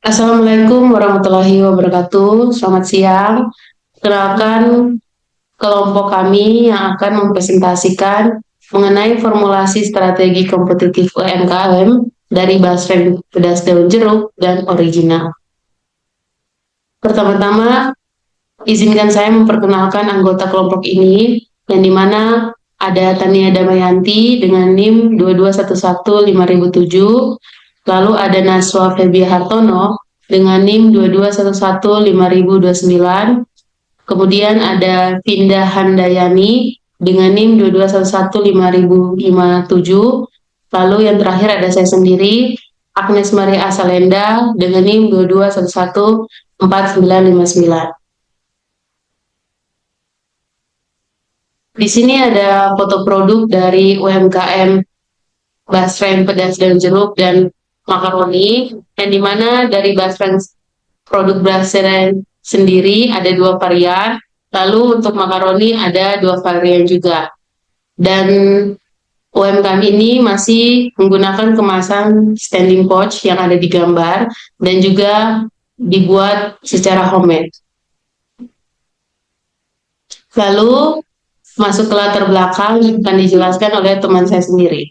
Assalamualaikum warahmatullahi wabarakatuh. Selamat siang. Kenalkan kelompok kami yang akan mempresentasikan mengenai formulasi strategi kompetitif UMKM dari Basreng Pedas Daun Jeruk dan Original. Pertama-tama, izinkan saya memperkenalkan anggota kelompok ini, yang dimana ada Tania Damayanti dengan NIM 22115007, lalu ada Naswa Febia Hartono dengan NIM 22115029, kemudian ada Vinda Handayani dengan NIM 22115057, lalu yang terakhir ada saya sendiri, Agnes Maria Asalenda dengan NIM 22114959. Di sini ada foto produk dari UMKM Basreng Pedas dan Jeruk dan Makaroni, yang dimana dari Basreng produk Basreng sendiri ada 2 varian, lalu untuk makaroni ada 2 varian juga. Dan UMKM ini masih menggunakan kemasan standing pouch yang ada di gambar dan juga dibuat secara homemade. Lalu masuk ke latar belakang yang akan dijelaskan oleh teman saya sendiri.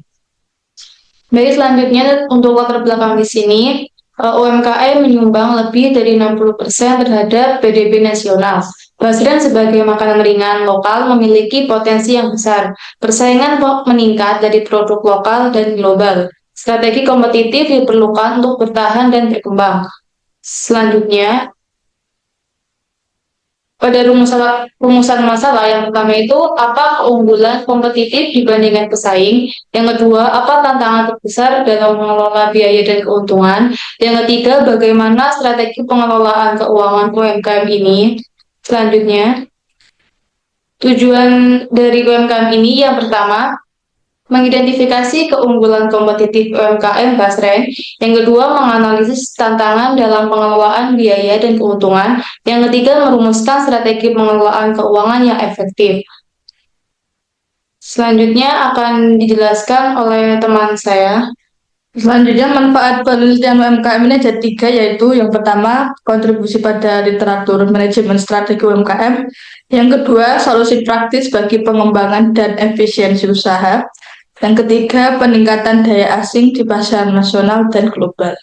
Baik, selanjutnya untuk latar belakang di sini, UMKM menyumbang lebih dari 60% terhadap PDB nasional. Basreng sebagai makanan ringan lokal memiliki potensi yang besar. Persaingan meningkat dari produk lokal dan global. Strategi kompetitif diperlukan untuk bertahan dan berkembang. Selanjutnya, pada rumusan masalah yang pertama itu apa keunggulan kompetitif dibandingkan pesaing, yang kedua apa tantangan terbesar dalam mengelola biaya dan keuntungan, yang ketiga bagaimana strategi pengelolaan keuangan UMKM ini. Selanjutnya, tujuan dari UMKM ini yang pertama mengidentifikasi keunggulan kompetitif UMKM Basreng, yang kedua menganalisis tantangan dalam pengelolaan biaya dan keuntungan, yang ketiga merumuskan strategi pengelolaan keuangan yang efektif. Selanjutnya akan dijelaskan oleh teman saya. Selanjutnya manfaat penelitian UMKM ini ada 3, yaitu yang pertama kontribusi pada literatur manajemen strategi UMKM, yang kedua solusi praktis bagi pengembangan dan efisiensi usaha, yang ketiga peningkatan daya asing di pasar nasional dan global.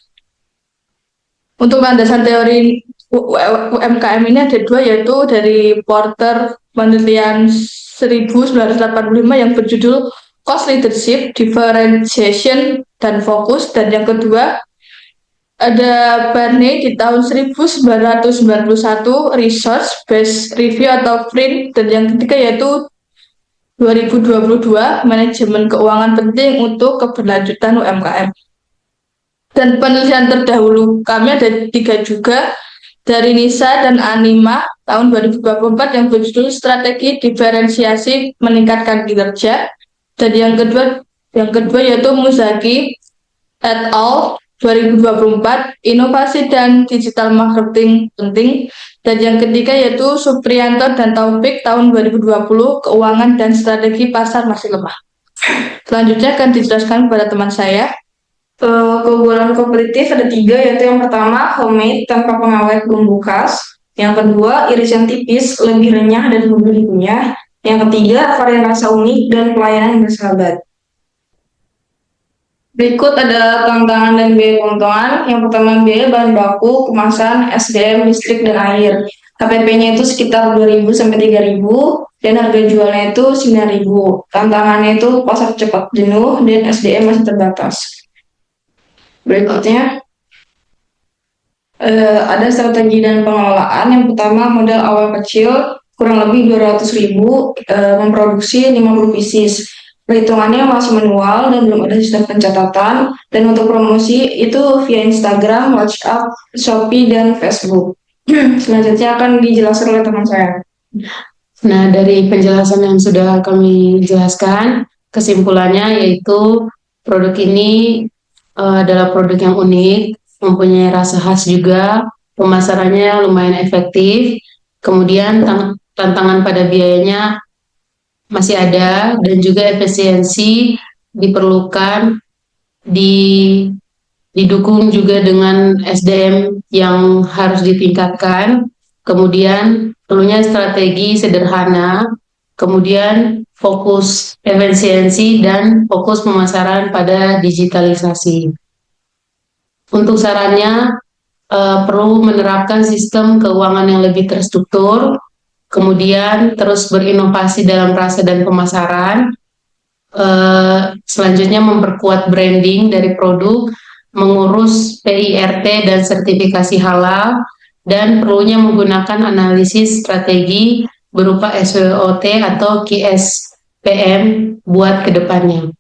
Untuk landasan teori UMKM ini ada 2, yaitu dari Porter penelitian 1985 yang berjudul Cost Leadership, Differentiation, dan Fokus, dan yang kedua ada Barney di tahun 1991 Research Based Review atau PRINT, dan yang ketiga yaitu 2022 Manajemen Keuangan Penting untuk Keberlanjutan UMKM. Dan penelitian terdahulu kami ada 3 juga, dari Nisa dan Anima tahun 2024 yang berjudul Strategi Diferensiasi Meningkatkan Kinerja, dan yang kedua yaitu Muzaki et al. 2024 Inovasi dan Digital Marketing Penting, dan yang ketiga yaitu Supriyanto dan Taufik tahun 2020 Keuangan dan Strategi Pasar Masih Lemah. Selanjutnya akan dijelaskan kepada teman saya. Keunggulan kompetitif ada 3, yaitu yang pertama homemade tanpa pengawet bumbu khas, yang kedua irisan tipis lebih renyah dan mudah dikunyah, yang ketiga varian rasa unik dan pelayanan yang bersahabat. Berikut ada tantangan dan biaya keuntungan. Yang pertama biaya bahan baku, kemasan, SDM, listrik, dan air. KPP-nya itu sekitar 2.000 sampai 3.000 dan harga jualnya itu 9.000. Tantangannya itu pasar cepat jenuh dan SDM masih terbatas. Berikutnya ada strategi dan pengelolaan. Yang pertama modal awal kecil kurang lebih 200.000, memproduksi 50 pieces. Perhitungannya masih manual dan belum ada sistem pencatatan, dan untuk promosi itu via Instagram, WhatsApp, Shopee, dan Facebook. Selanjutnya akan dijelaskan oleh teman saya. Nah, dari penjelasan yang sudah kami jelaskan, kesimpulannya yaitu produk ini adalah produk yang unik, mempunyai rasa khas juga, pemasarannya lumayan efektif, kemudian tantangan pada biayanya masih ada, dan juga efisiensi diperlukan di didukung juga dengan SDM yang harus ditingkatkan, kemudian perlunya strategi sederhana, kemudian fokus efisiensi dan fokus pemasaran pada digitalisasi. Untuk sarannya, perlu menerapkan sistem keuangan yang lebih terstruktur, kemudian terus berinovasi dalam rasa dan pemasaran, selanjutnya memperkuat branding dari produk, mengurus PIRT dan sertifikasi halal, dan perlunya menggunakan analisis strategi berupa SWOT atau KSPM buat kedepannya.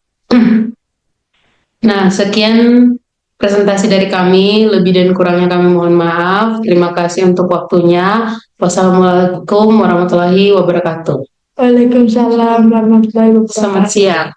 Nah, sekian presentasi dari kami, lebih dan kurangnya kami mohon maaf. Terima kasih untuk waktunya. Wassalamualaikum warahmatullahi wabarakatuh. Waalaikumsalam warahmatullahi wabarakatuh. Selamat siang.